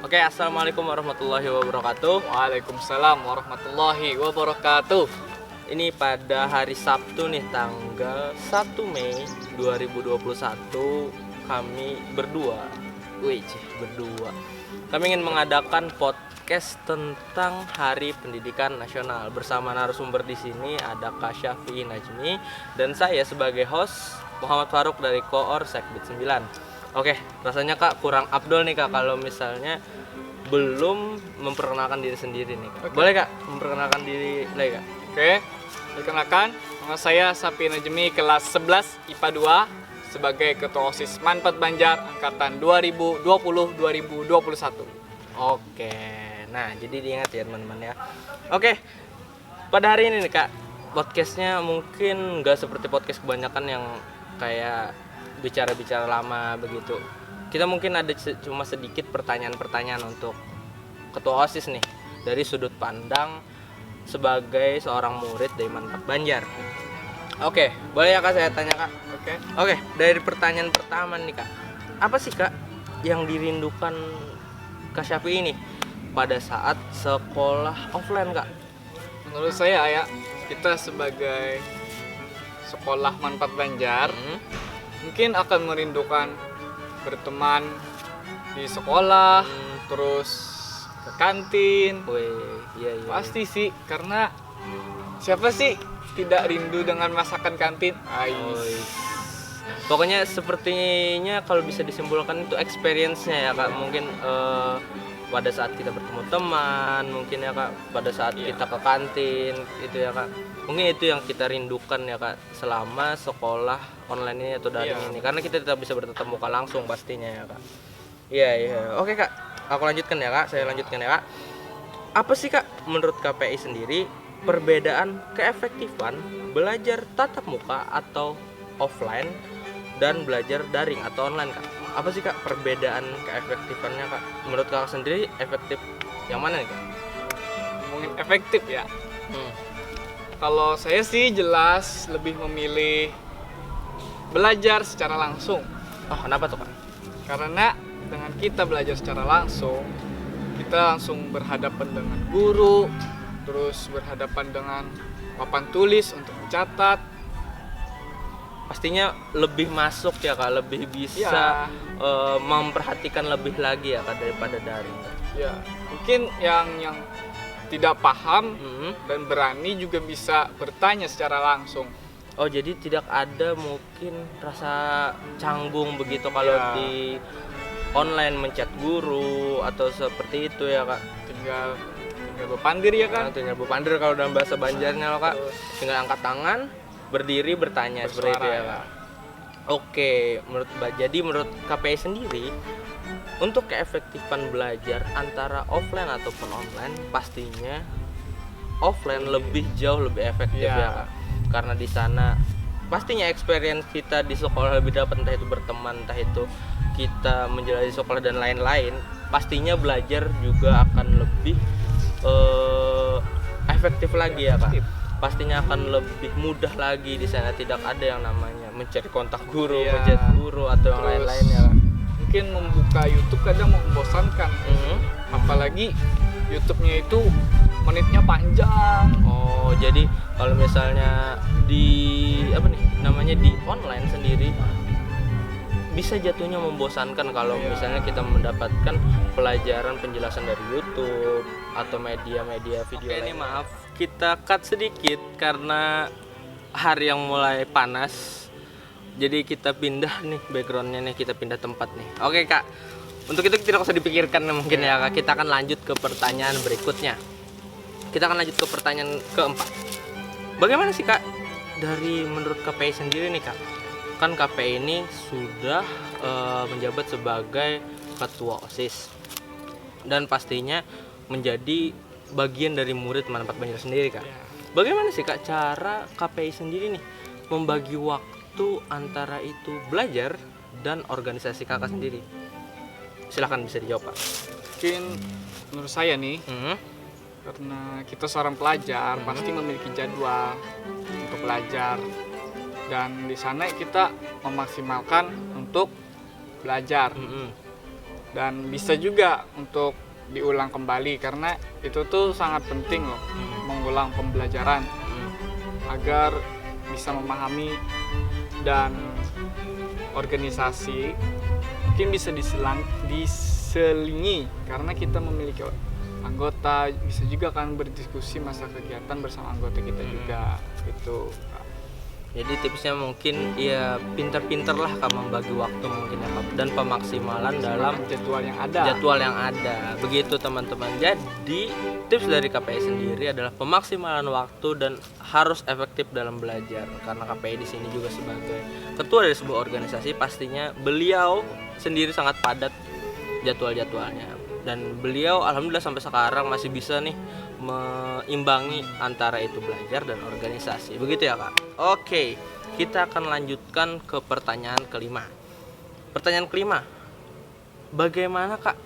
Oke, assalamualaikum warahmatullahi wabarakatuh. Waalaikumsalam warahmatullahi wabarakatuh. Ini pada hari Sabtu nih, tanggal 1 Mei 2021, kami berdua, kami ingin mengadakan podcast tentang Hari Pendidikan Nasional. Bersama narasumber di sini ada Kak Syafi'i Najmi dan saya sebagai host Muhammad Faruk dari Koor Sekbid 9. Oke, rasanya Kak kurang abdol nih Kak kalau misalnya belum memperkenalkan diri sendiri nih Kak. Boleh Kak memperkenalkan diri lagi Kak? Oke, perkenalkan, nama saya Syafi'i Najmi, kelas 11 IPA 2 sebagai Ketua OSIS Manfaat Banjar angkatan 2020-2021. Oke, nah jadi diingat ya teman-teman ya. Oke, pada hari ini nih Kak, podcastnya mungkin nggak seperti podcast kebanyakan yang kayak bicara-bicara lama begitu. Kita mungkin ada cuma sedikit pertanyaan-pertanyaan untuk Ketua OSIS nih, dari sudut pandang sebagai seorang murid dari Manfaat Banjar. Oke, boleh ya Kak saya tanya Kak? Oke, dari pertanyaan pertama nih Kak, apa sih Kak yang dirindukan Kak Syafi'i ini pada saat sekolah offline Kak? Menurut saya ya, kita sebagai sekolah Manfaat Banjar mungkin akan merindukan berteman di sekolah, terus ke kantin. Iya. Pasti sih, karena siapa sih tidak rindu dengan masakan kantin? Pokoknya sepertinya kalau bisa disimpulkan itu experience-nya ya Kak. Mungkin pada saat kita bertemu teman, mungkin ya Kak, pada saat kita ke kantin itu ya Kak. Mungkin itu yang kita rindukan ya Kak selama sekolah online ini atau daring ini, karena kita tidak bisa bertatap muka langsung pastinya ya Kak. Iya. Oke Kak, aku lanjutkan ya Kak. Saya lanjutkan ya Kak. Apa sih Kak menurut KPI sendiri perbedaan keefektifan belajar tatap muka atau offline dan belajar daring atau online Kak? Apa sih Kak perbedaan keefektifannya Kak? Menurut Kakak sendiri efektif yang mana nih Kak? Ngomongin efektif ya. Kalau saya sih jelas lebih memilih belajar secara langsung. Oh, kenapa tuh Kak? Karena dengan kita belajar secara langsung, kita langsung berhadapan dengan guru, terus berhadapan dengan papan tulis untuk mencatat. Pastinya lebih masuk ya Kak, lebih bisa memperhatikan lebih lagi ya Kak daripada daring. Ya, mungkin yang tidak paham dan berani juga bisa bertanya secara langsung. Oh, jadi tidak ada mungkin rasa canggung begitu kalau di online menchat guru atau seperti itu ya Kak. Tinggal berpandir ya kan? Tinggal berpandir kalau dalam bahasa Banjarnya loh Kak. Tinggal angkat tangan, berdiri, bertanya seperti itu ya Kak. Oke, menurut KPI sendiri, untuk keefektifan belajar antara offline ataupun online, pastinya offline jauh lebih efektif ya Kak. Karena di sana pastinya experience kita di sekolah lebih dapat, entah itu berteman, entah itu kita menjalani sekolah dan lain-lain. Pastinya belajar juga akan lebih efektif lagi ya Kak. Pastinya akan lebih mudah lagi di sana, tidak ada yang namanya mencari kontak guru, mencari guru atau yang lain-lain ya Kak. Mungkin membuka YouTube kadang membosankan. Apalagi YouTube-nya itu menitnya panjang. Oh, jadi kalau misalnya di di online sendiri bisa jatuhnya membosankan kalau misalnya kita mendapatkan pelajaran penjelasan dari YouTube atau media-media video. Oke, ini maaf kita cut sedikit karena hari yang mulai panas. Jadi kita pindah nih backgroundnya nih, kita pindah tempat nih. Oke Kak, untuk itu tidak usah dipikirkan mungkin ya Kak. Kita akan lanjut ke pertanyaan berikutnya. Kita akan lanjut ke pertanyaan keempat. Bagaimana sih Kak dari menurut KPI sendiri nih Kak? Kan KPI ini sudah menjabat sebagai Ketua OSIS dan pastinya menjadi bagian dari murid Manfaat Banjar sendiri Kak. Bagaimana sih Kak cara KPI sendiri nih membagi waktu antara itu belajar dan organisasi Kakak sendiri? Silahkan bisa dijawab Pak. Mungkin menurut saya nih, karena kita seorang pelajar pasti memiliki jadwal untuk belajar, dan di sana kita memaksimalkan untuk belajar. dan bisa juga untuk diulang kembali, karena itu tuh sangat penting loh, mengulang pembelajaran agar bisa memahami, dan organisasi mungkin bisa diselingi karena kita memiliki anggota, bisa juga kan berdiskusi masa kegiatan bersama anggota kita juga gitu. Jadi tipsnya mungkin ya pinter-pinter lah Kak membagi waktu mungkin ya Kak, dan pemaksimalan dalam jadwal yang ada. Begitu teman-teman. Jadi tips dari KPI sendiri adalah pemaksimalan waktu dan harus efektif dalam belajar, karena KPI di sini juga sebagai ketua dari sebuah organisasi, pastinya beliau sendiri sangat padat jadwal-jadwalnya, dan beliau alhamdulillah sampai sekarang masih bisa nih meimbangi antara itu belajar dan organisasi. Begitu ya Kak. Oke, kita akan lanjutkan ke pertanyaan kelima. Pertanyaan kelima, bagaimana Kak,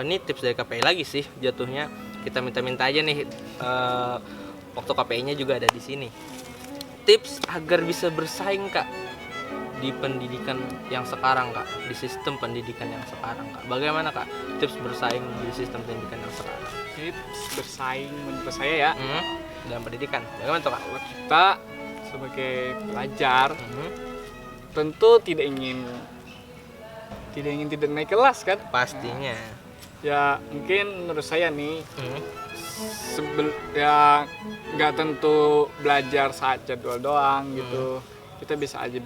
ini tips dari KPI lagi sih jatuhnya, kita minta-minta aja nih, waktu KPI-nya juga ada di sini. Tips agar bisa bersaing Kak di pendidikan yang sekarang Kak, di sistem pendidikan yang sekarang Kak. Bagaimana Kak tips bersaing di sistem pendidikan yang sekarang? Tips bersaing menurut saya ya, dalam pendidikan. Bagaimana tuh Kak? kalau kita sebagai pelajar tentu tidak ingin tidak naik kelas kan? Pastinya. Ya mungkin menurut saya nih, ya nggak tentu belajar saat jadwal doang gitu. Kita bisa aja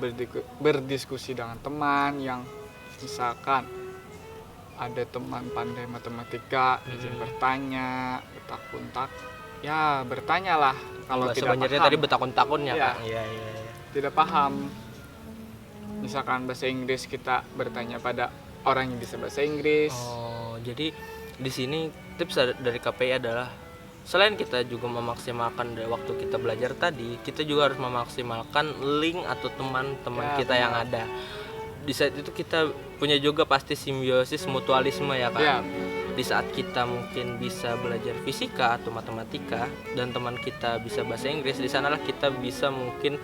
berdiskusi dengan teman yang misalkan ada teman pandai matematika, izin bertanya, betak-untak, ya bertanyalah kalau tidak Sebenarnya paham. tadi betakun-takun ya Iya. Kak. Iya. Tidak paham, misalkan bahasa Inggris, kita bertanya pada orang yang bisa bahasa Inggris. Oh, jadi di sini tips dari KPI adalah selain kita juga memaksimalkan dari waktu kita belajar tadi, kita juga harus memaksimalkan link atau teman-teman Ya, kita yang benar. ada. Di saat itu kita punya juga pasti simbiosis mutualisme ya Kak. Ya, Di saat kita mungkin bisa belajar fisika atau matematika dan teman kita bisa bahasa Inggris, di sanalah kita bisa mungkin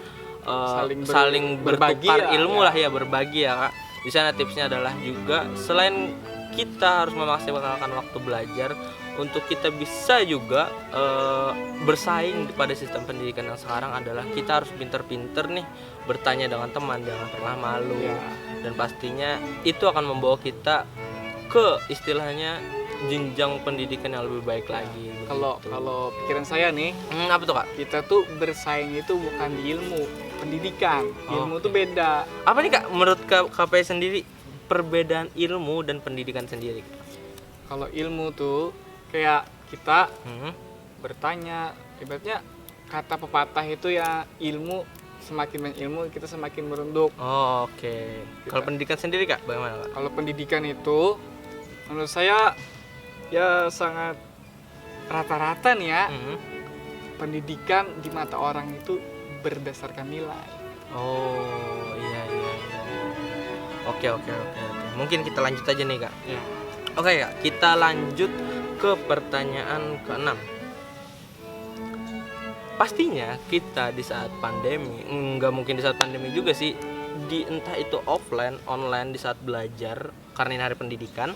saling berbagi bertukar lah, ilmu ya. lah ya, berbagi ya Kak. Di sana tipsnya adalah juga selain kita harus memaksimalkan waktu belajar, untuk kita bisa juga bersaing pada sistem pendidikan yang sekarang adalah kita harus pinter-pinter nih bertanya dengan teman, jangan pernah malu. Ya. Dan pastinya itu akan membawa kita ke istilahnya jenjang pendidikan yang lebih baik lagi. Kalau begitu. pikiran saya nih, Apa tuh Kak? kita tuh bersaing itu bukan di ilmu, pendidikan. Ilmu tuh beda. Apa nih Kak menurut KPI sendiri perbedaan ilmu dan pendidikan sendiri? Kalau ilmu tuh kayak kita Hmm. bertanya, ibaratnya kata pepatah itu ya, ilmu semakin banyak ilmu kita semakin merunduk. Oh, oke. Kalau pendidikan sendiri Kak bagaimana Kak? Kalau pendidikan itu menurut saya ya sangat rata-rata nih ya, Hmm. pendidikan di mata orang itu berdasarkan nilai. Oh, iya. Oke. Mungkin kita lanjut aja nih Kak. Ya. Oke Kak, kita lanjut ke pertanyaan ke-6. Pastinya kita di saat pandemi, nggak mungkin di saat pandemi juga sih, di entah itu offline, online, di saat belajar karena ini hari pendidikan,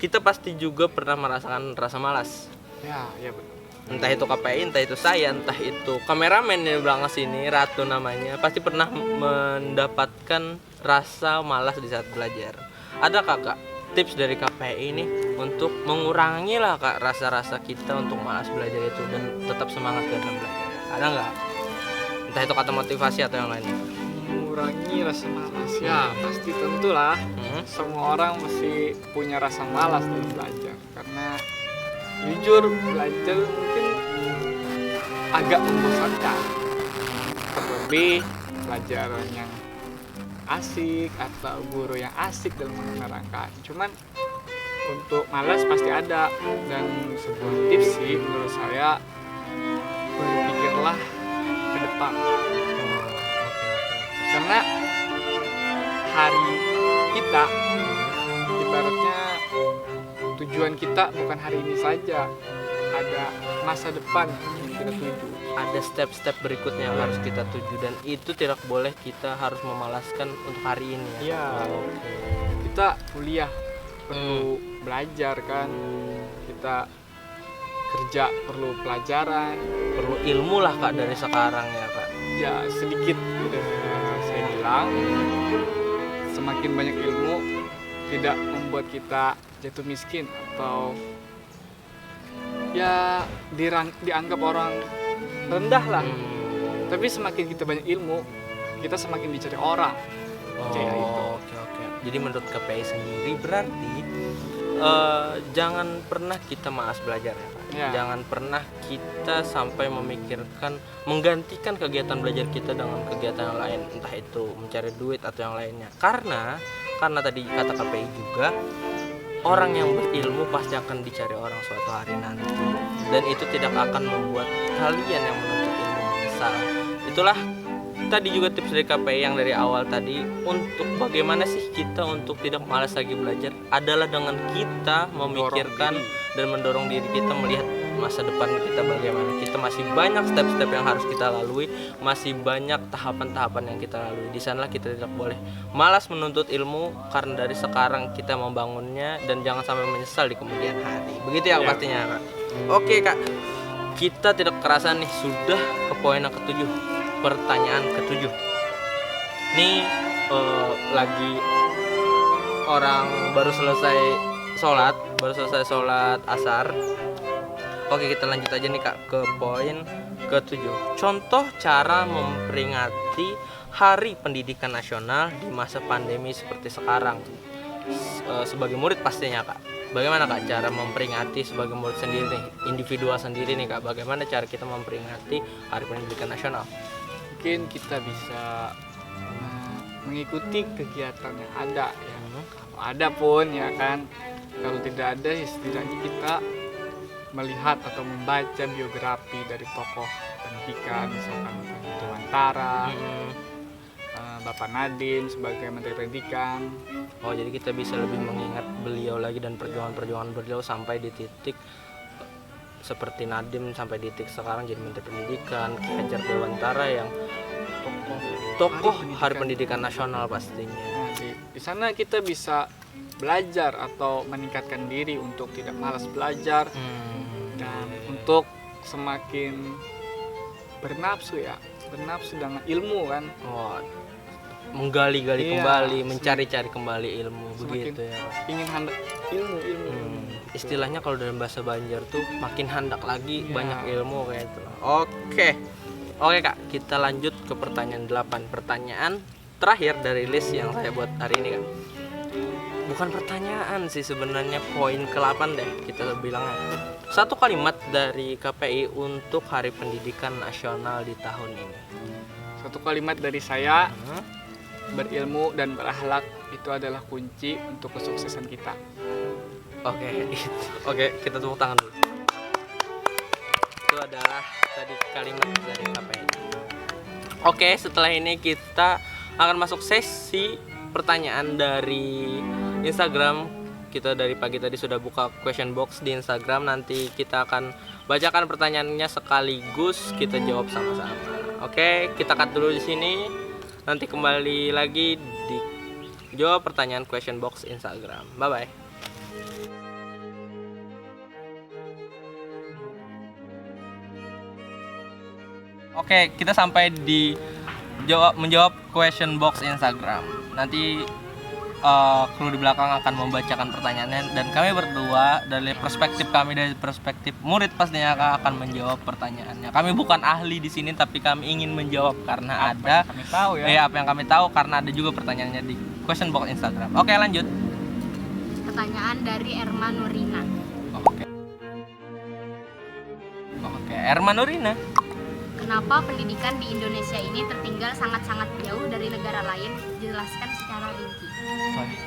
kita pasti juga pernah merasakan rasa malas. Ya betul. Entah itu KPI, entah itu saya, entah itu kameramen yang di belakang sini, Ratu namanya, pasti pernah mendapatkan rasa malas di saat belajar. Ada Kak tips dari KPI ini untuk mengurangi lah Kak rasa-rasa kita untuk malas belajar itu dan tetap semangat dalam belajar? Ada nggak? Entah itu kata motivasi atau yang lainnya. Mengurangi rasa malas ya pasti tentulah. Semua orang mesti punya rasa malas dalam belajar, karena jujur belajar mungkin agak membosankan, terlebih pelajaran yang asik atau guru yang asik dalam menerangkan. Cuman untuk malas pasti ada, dan sebuah tips sih menurut saya, berpikirlah ke depan, karena hari kita ibaratnya tujuan kita bukan hari ini saja, ada masa depan yang kita tuju. Ada step-step berikutnya yang harus kita tuju, dan itu tidak boleh kita harus memalaskan untuk hari ini ya. Iya. Oke. Kita kuliah perlu belajar kan, kita kerja perlu pelajaran, Perlu ilmu lah Kak dari sekarang ya Kak. ya sedikit saya bilang semakin banyak ilmu tidak membuat kita jatuh miskin atau ya dianggap orang rendah lah. Tapi semakin kita banyak ilmu, kita semakin dicari orang. Kayak itu. Oke. Jadi menurut KPI sendiri berarti jangan pernah kita malas belajar ya Kak. Ya. Jangan pernah kita sampai memikirkan menggantikan kegiatan belajar kita dengan kegiatan yang lain, entah itu mencari duit atau yang lainnya. Karena tadi kata KPI juga, orang yang berilmu pasti akan dicari orang suatu hari nanti, dan itu tidak akan membuat kalian yang menuntut ilmu menyesal. Itulah tadi juga tips dari KPI yang dari awal tadi, untuk bagaimana sih kita untuk tidak malas lagi belajar adalah dengan kita memikirkan dan mendorong diri kita melihat masa depan kita bagaimana. Kita masih banyak step-step yang harus kita lalui, masih banyak tahapan-tahapan yang kita lalui. Di sanalah kita tidak boleh malas menuntut ilmu, karena dari sekarang kita membangunnya dan jangan sampai menyesal di kemudian hari. Begitu ya pastinya Kak. Oke Kak, kita tidak kerasa nih sudah ke poin yang ketujuh, pertanyaan ketujuh. Nih lagi orang baru selesai sholat asar. Oke, kita lanjut aja nih Kak ke poin ketujuh. Contoh cara memperingati Hari Pendidikan Nasional di masa pandemi seperti sekarang. Sebagai murid pastinya Kak, bagaimana Kak cara memperingati sebagai murid sendiri nih, individual sendiri nih Kak, bagaimana cara kita memperingati Hari Pendidikan Nasional? Mungkin kita bisa mengikuti kegiatan yang ada ya. Kalau ada pun ya kan, kalau tidak ada ya setidaknya kita melihat atau membaca biografi dari tokoh pendidikan, misalkan Dewantara, Bapak Nadiem sebagai Menteri Pendidikan. Oh, jadi kita bisa lebih mengingat beliau lagi dan perjuangan-perjuangan beliau sampai di titik seperti Nadiem sampai di titik sekarang jadi Menteri Pendidikan, Ki Hajar Dewantara yang tokoh Hari Pendidikan Nasional pastinya. Nah, di sana kita bisa belajar atau meningkatkan diri untuk tidak malas belajar dan untuk semakin bernafsu dengan ilmu kan. Oh, menggali-gali kembali, mencari-cari kembali ilmu, begitu ya. Ingin hendak ilmu. Istilahnya kalau dalam bahasa Banjar tuh makin hendak lagi banyak ilmu kayak itu. Oke Kak, kita lanjut ke pertanyaan 8. Pertanyaan terakhir dari list yang saya buat hari ini Kak. Bukan pertanyaan sih sebenarnya, poin ke-8 deh kita bilangnya. Satu kalimat dari KPI untuk Hari Pendidikan Nasional di tahun ini. Satu kalimat dari saya, berilmu dan berakhlak itu adalah kunci untuk kesuksesan kita. Oke, kita tepuk tangan dulu. Itu adalah tadi kalimat dari KPI. Oke, setelah ini kita akan masuk sesi pertanyaan dari Instagram. Kita dari pagi tadi sudah buka question box di Instagram. Nanti kita akan bacakan pertanyaannya sekaligus kita jawab sama-sama. Oke, kita cut dulu di sini. Nanti kembali lagi di jawab pertanyaan question box Instagram. Bye bye. Oke, kita sampai di menjawab question box Instagram. Nanti kru di belakang akan membacakan pertanyaannya dan kami berdua dari perspektif murid pastinya akan menjawab pertanyaannya. Kami bukan ahli di sini tapi kami ingin menjawab karena apa yang kami tahu karena ada juga pertanyaannya di question box Instagram. Oke, lanjut. Pertanyaan dari Erma Nurina. Oke, Erma Nurina. Kenapa pendidikan di Indonesia ini tertinggal sangat-sangat jauh dari negara lain? Jelaskan secara rinci.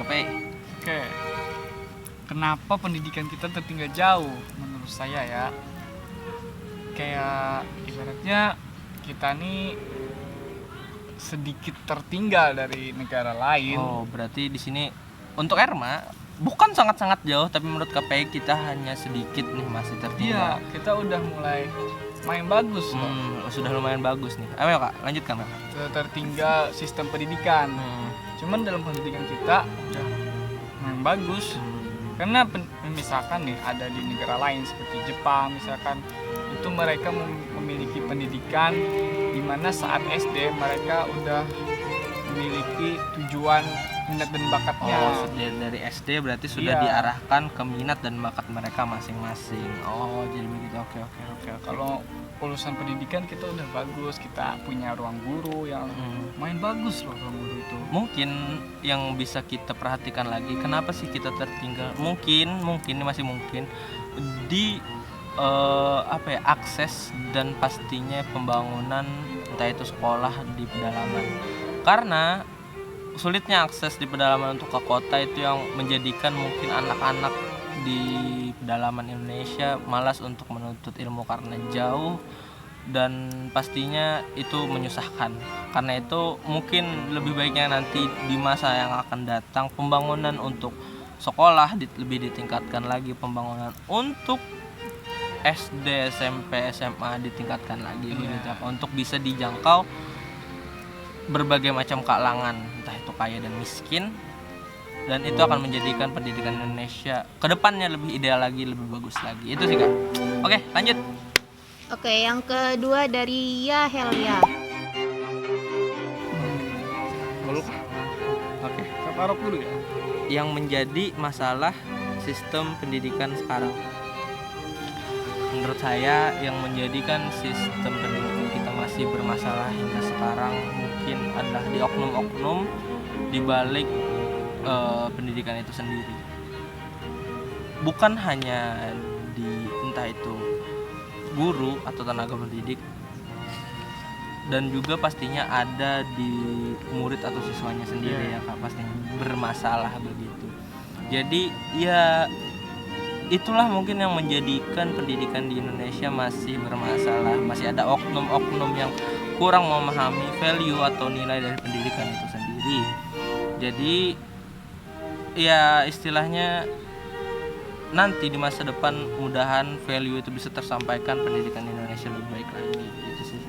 Oke. Kenapa pendidikan kita tertinggal jauh? Menurut saya ya, kayak ibaratnya kita nih sedikit tertinggal dari negara lain. Oh, berarti di sini untuk Erma bukan sangat-sangat jauh, tapi menurut KPI kita hanya sedikit nih masih tertinggal. Iya, kita udah mulai main bagus loh. Sudah lumayan bagus nih. Ayo Kak, lanjutkan Kak. Tertinggal sistem pendidikan. Cuman dalam pendidikan kita udah main bagus. Karena misalkan nih ada di negara lain seperti Jepang misalkan, itu mereka memiliki pendidikan di mana saat SD mereka udah memiliki tujuan minat dan bakatnya. Oh, dari SD berarti sudah Iya. diarahkan ke minat dan bakat mereka masing-masing. Oh, jadi begitu. Oke. Kalau urusan pendidikan kita udah bagus, kita punya ruang guru yang main bagus loh ruang guru itu. Mungkin yang bisa kita perhatikan lagi, kenapa sih kita tertinggal? Mungkin ini masih mungkin di akses dan pastinya pembangunan entah itu sekolah di pedalaman. Karena sulitnya akses di pedalaman untuk ke kota itu yang menjadikan mungkin anak-anak di pedalaman Indonesia malas untuk menuntut ilmu karena jauh dan pastinya itu menyusahkan. Karena itu mungkin lebih baiknya nanti di masa yang akan datang pembangunan untuk sekolah lebih ditingkatkan lagi, pembangunan untuk SD, SMP, SMA ditingkatkan lagi begitu, untuk bisa dijangkau berbagai macam kalangan, entah itu kaya dan miskin, dan itu akan menjadikan pendidikan Indonesia kedepannya lebih ideal lagi, lebih bagus lagi. Itu sih Kak. Oke, lanjut. Oke, yang kedua dari Ya Helia. Oke. Saya taruh dulu ya. Yang menjadi masalah sistem pendidikan sekarang, menurut saya yang menjadikan sistem pendidikan kita masih bermasalah hingga sekarang mungkin adalah di oknum-oknum di balik pendidikan itu sendiri. Bukan hanya di entah itu guru atau tenaga pendidik, dan juga pastinya ada di murid atau siswanya sendiri ya Kak, pastinya bermasalah begitu. Jadi ya itulah mungkin yang menjadikan pendidikan di Indonesia masih bermasalah, masih ada oknum-oknum yang kurang memahami value atau nilai dari pendidikan itu sendiri. Jadi ya istilahnya nanti di masa depan mudahan value itu bisa tersampaikan, pendidikan di Indonesia lebih baik lagi gitu sih.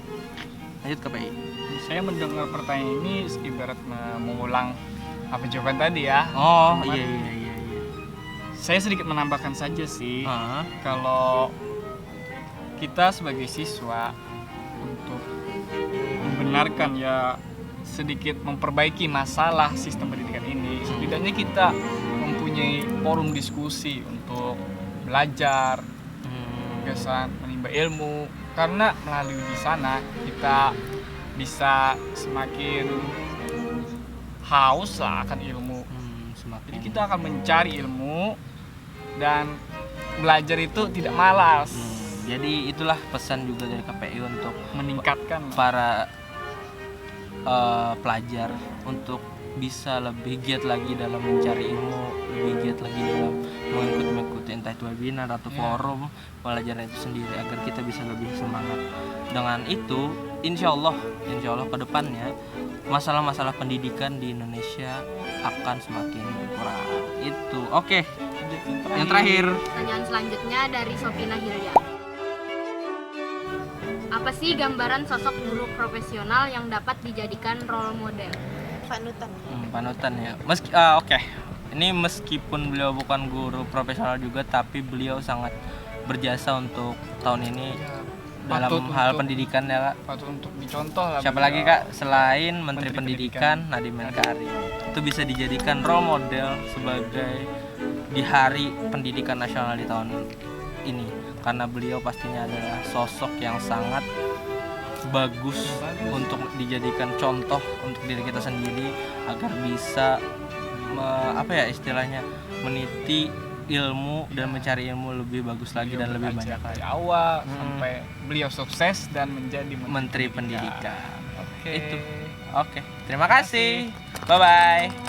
Lanjut ke PI. Saya mendengar pertanyaan ini ibarat mengulang apa jawaban tadi ya. Oh Cuman iya. Saya sedikit menambahkan saja sih, kalau kita sebagai siswa untuk membenarkan ya sedikit memperbaiki masalah sistem pendidikan ini, setidaknya kita mempunyai forum diskusi untuk belajar, gagasan menimba ilmu, karena melalui di sana kita bisa semakin haus lah akan ilmu. Jadi kita akan mencari ilmu dan belajar itu tidak malas. Jadi itulah pesan juga dari KPI untuk Meningkatkan para pelajar untuk bisa lebih giat lagi dalam mencari ilmu, lebih giat lagi dalam mengikuti entah itu webinar atau forum pelajaran itu sendiri agar kita bisa lebih semangat. Dengan itu, insya Allah ke depannya masalah-masalah pendidikan di Indonesia akan semakin berkurang. Itu. Oke. Yang terakhir. Pertanyaan selanjutnya dari Sopina Hilya. Apa sih gambaran sosok guru profesional yang dapat dijadikan role model? Panutan ya. Oke. Ini meskipun beliau bukan guru profesional juga, tapi beliau sangat berjasa untuk tahun ini dalam hal pendidikan ya Kak. patut untuk dicontoh lah. Siapa lagi Kak selain Menteri Pendidikan Nadiem Makarim. Itu bisa dijadikan role model sebagai di Hari Pendidikan Nasional di tahun ini, karena beliau pastinya adalah sosok yang sangat bagus untuk dijadikan contoh untuk diri kita sendiri agar bisa istilahnya meniti ilmu dan mencari ilmu lebih bagus lagi dan lebih banyak dari lagi. awal sampai beliau sukses dan menjadi Menteri Pendidikan. Oke. Itu. Oke. Terima kasih. Bye bye.